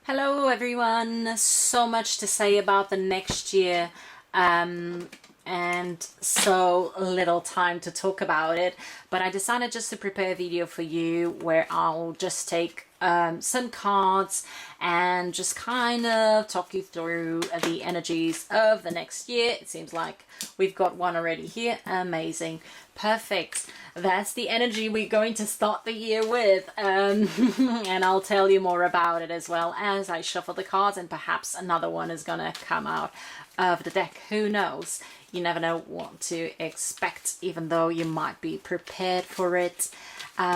Hello everyone, so much to say about the next year and so little time to talk about it, but I decided just to prepare a video for you where I'll just take some cards and just kind of talk you through the energies of the next year. It seems like we've got one already here. Amazing. Perfect. That's the energy we're going to start the year with, and I'll tell you more about it as well as I shuffle the cards, and perhaps another one is gonna come out of the deck. Who knows? You never know what to expect, even though you might be prepared for it.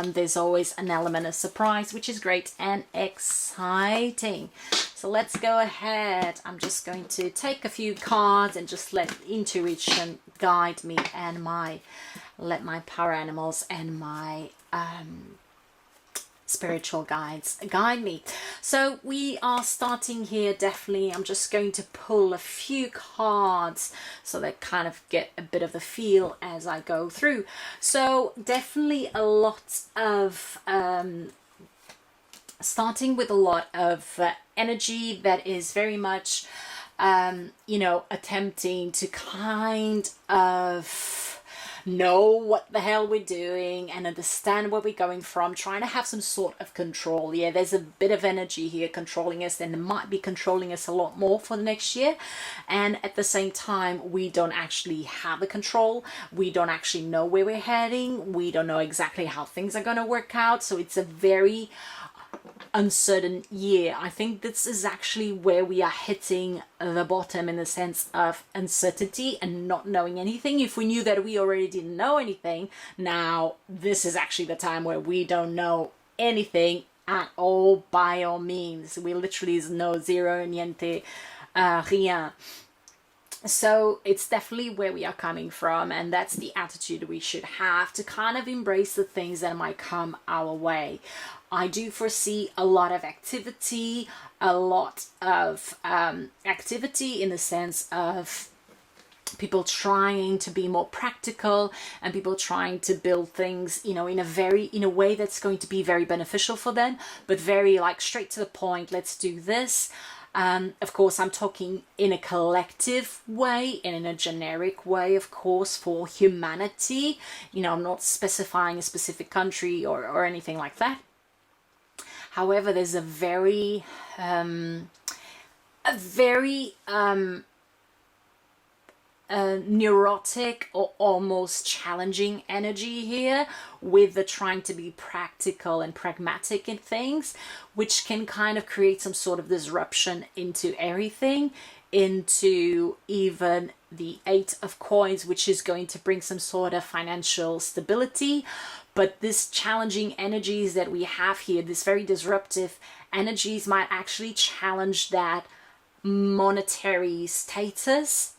There's always an element of surprise, which is great and exciting. So let's go ahead. I'm just going to take a few cards and just let intuition guide me and let my power animals and my spiritual guides guide me. So we are starting here. Definitely I'm just going to pull a few cards so that kind of get a bit of the feel as I go through. So definitely a lot of starting with a lot of energy that is very much you know, attempting to kind of know what the hell we're doing and understand where we're going from, trying to have some sort of control. Yeah, there's a bit of energy here controlling us, and it might be controlling us a lot more for the next year. And at the same time, we don't actually have the control. We don't actually know where we're heading. We don't know exactly how things are going to work out. So it's a very uncertain year. I think this is actually where we are hitting the bottom in the sense of uncertainty and not knowing anything. If we knew that we already didn't know anything, now this is actually the time where we don't know anything at all, by all means. We literally know zero, niente, rien. So it's definitely where we are coming from, and that's the attitude we should have to kind of embrace the things that might come our way. I do foresee a lot of activity, activity in the sense of people trying to be more practical and people trying to build things, you know, in a way that's going to be very beneficial for them, but very like straight to the point. Let's do this. Of course, I'm talking in a collective way and in a generic way, of course, for humanity. You know, I'm not specifying a specific country or anything like that. However, there's a very neurotic or almost challenging energy here with the trying to be practical and pragmatic in things, which can kind of create some sort of disruption into everything, into even the Eight of Coins, which is going to bring some sort of financial stability. But this challenging energies that we have here, this very disruptive energies, might actually challenge that monetary status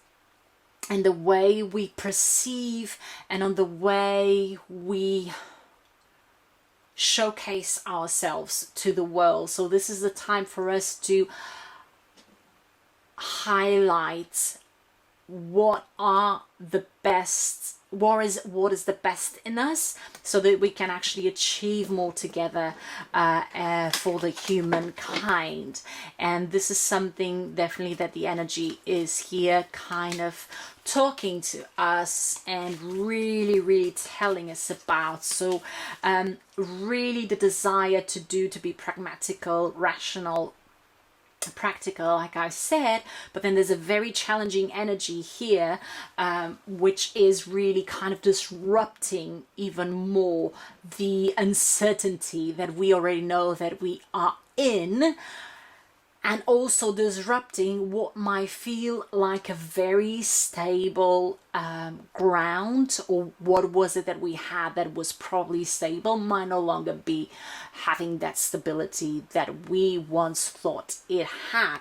and the way we perceive and on the way we showcase ourselves to the world. So this is the time for us to highlight what is the best in us, so that we can actually achieve more together for the humankind. And this is something definitely that the energy is here kind of talking to us and really telling us about. So really the desire to be pragmatical, rational, practical, like I said, but then there's a very challenging energy here, which is really kind of disrupting even more the uncertainty that we already know that we are in, and also disrupting what might feel like a very stable ground, or what was it that we had that was probably stable might no longer be having that stability that we once thought it had.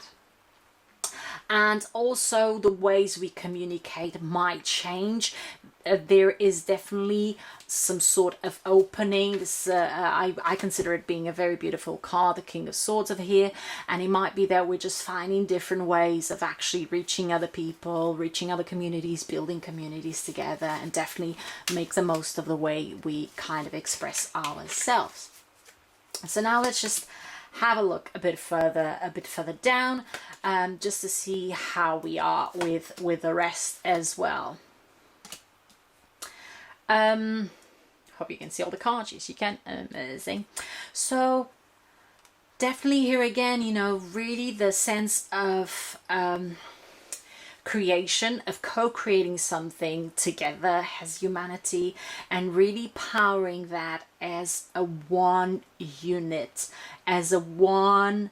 And also the ways we communicate might change. There is definitely some sort of opening. This I consider it being a very beautiful card, the King of Swords over here, and it might be that we're just finding different ways of actually reaching other people, reaching other communities, building communities together, and definitely make the most of the way we kind of express ourselves. So now let's just have a look a bit further down, just to see how we are with the rest as well. Hope you can see all the cards. Yes, you can. Amazing. So definitely here again, you know, really the sense of creation, of co-creating something together as humanity, and really powering that as a one unit, as a one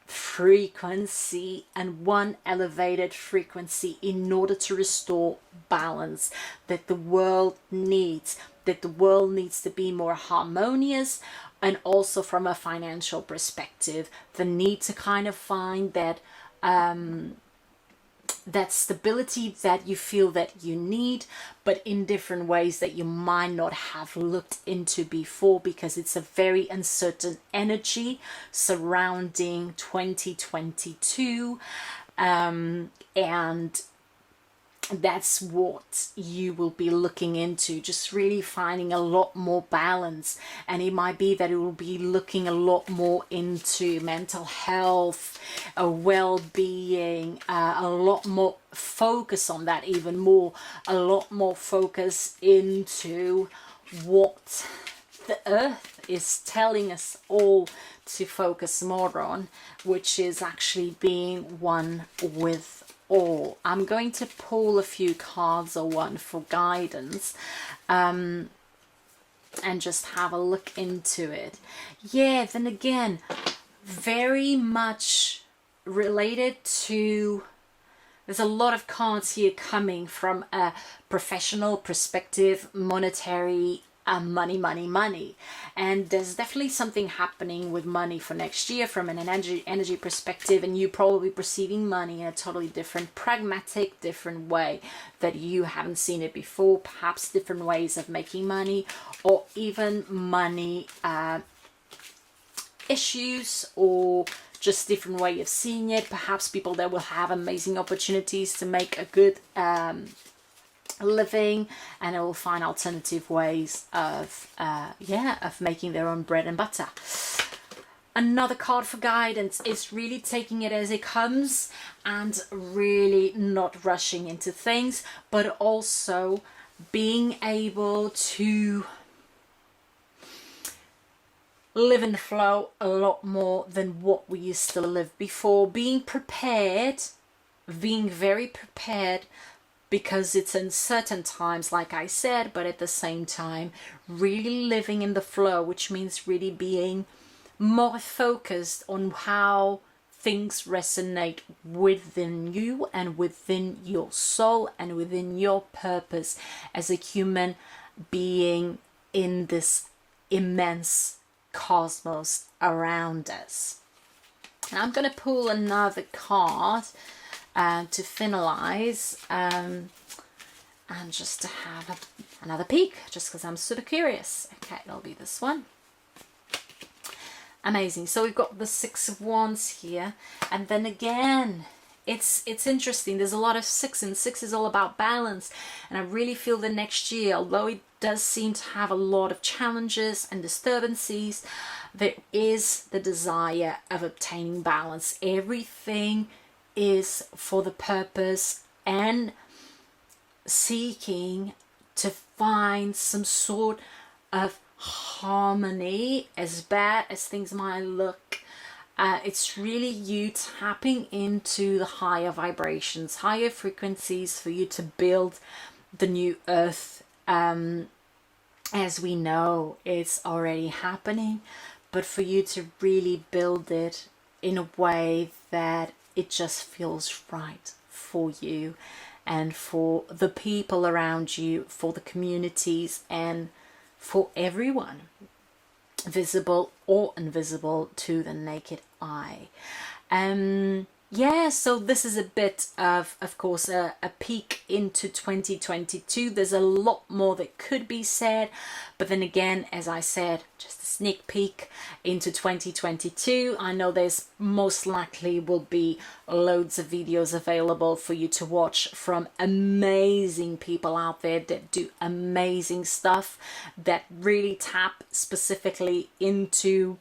frequency and one elevated frequency, in order to restore balance that the world needs, that the world needs to be more harmonious. And also from a financial perspective, the need to kind of find that that stability that you feel that you need, but in different ways that you might not have looked into before, because it's a very uncertain energy surrounding 2022, and that's what you will be looking into, just really finding a lot more balance. And it might be that it will be looking a lot more into mental health, well-being, a lot more focus on that, even more, a lot more focus into what the earth is telling us all to focus more on, which is actually being one with all. I'm going to pull a few cards or one for guidance, and just have a look into it. Yeah, then again, very much related to, there's a lot of cards here coming from a professional perspective, monetary, money, and there's definitely something happening with money for next year from an energy perspective, and you probably perceiving money in a totally different, pragmatic, different way that you haven't seen it before, perhaps different ways of making money, or even money issues, or just different way of seeing it. Perhaps people that will have amazing opportunities to make a good living, and it will find alternative ways of of making their own bread and butter. Another card for guidance is really taking it as it comes and really not rushing into things, but also being able to live in the flow a lot more than what we used to live before. Being prepared, being very prepared, because it's uncertain times, like I said, but at the same time, really living in the flow, which means really being more focused on how things resonate within you and within your soul and within your purpose as a human being in this immense cosmos around us. And I'm going to pull another card to finalize, and just to have another peek, just because I'm super curious. Okay, it'll be this one. Amazing. So we've got the Six of Wands here, and then again, it's interesting. There's a lot of six, and six is all about balance. And I really feel the next year, although it does seem to have a lot of challenges and disturbances, there is the desire of obtaining balance. Everything is for the purpose and seeking to find some sort of harmony, as bad as things might look. It's really you tapping into the higher vibrations, higher frequencies, for you to build the new earth. As we know, it's already happening, but for you to really build it in a way that it just feels right for you and for the people around you, for the communities, and for everyone, visible or invisible to the naked eye. Yeah, so this is a bit of course, a peek into 2022. There's a lot more that could be said, but then again, as I said, just a sneak peek into 2022. I know there's most likely will be loads of videos available for you to watch from amazing people out there that do amazing stuff, that really tap specifically into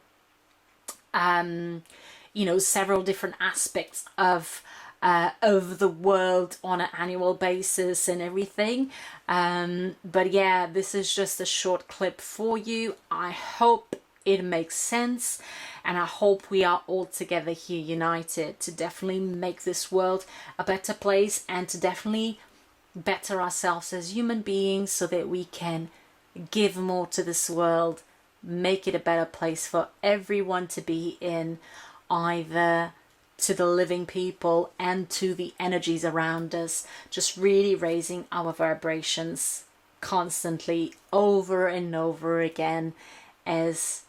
you know, several different aspects of the world on an annual basis and everything. But yeah, this is just a short clip for you. I hope it makes sense, and I hope we are all together here united to definitely make this world a better place, and to definitely better ourselves as human beings, so that we can give more to this world, make it a better place for everyone to be in, either to the living people and to the energies around us, just really raising our vibrations constantly over and over again, as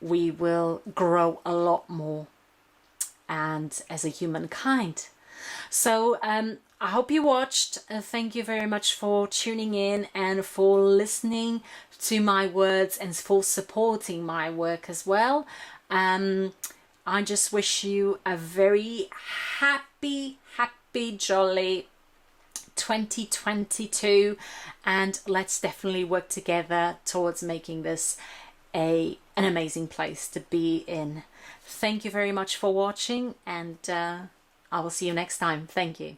we will grow a lot more and as a humankind. So I hope you watched. Thank you very much for tuning in and for listening to my words and for supporting my work as well. I just wish you a very happy, jolly 2022, and let's definitely work together towards making this an amazing place to be in. Thank you very much for watching, and I will see you next time. Thank you.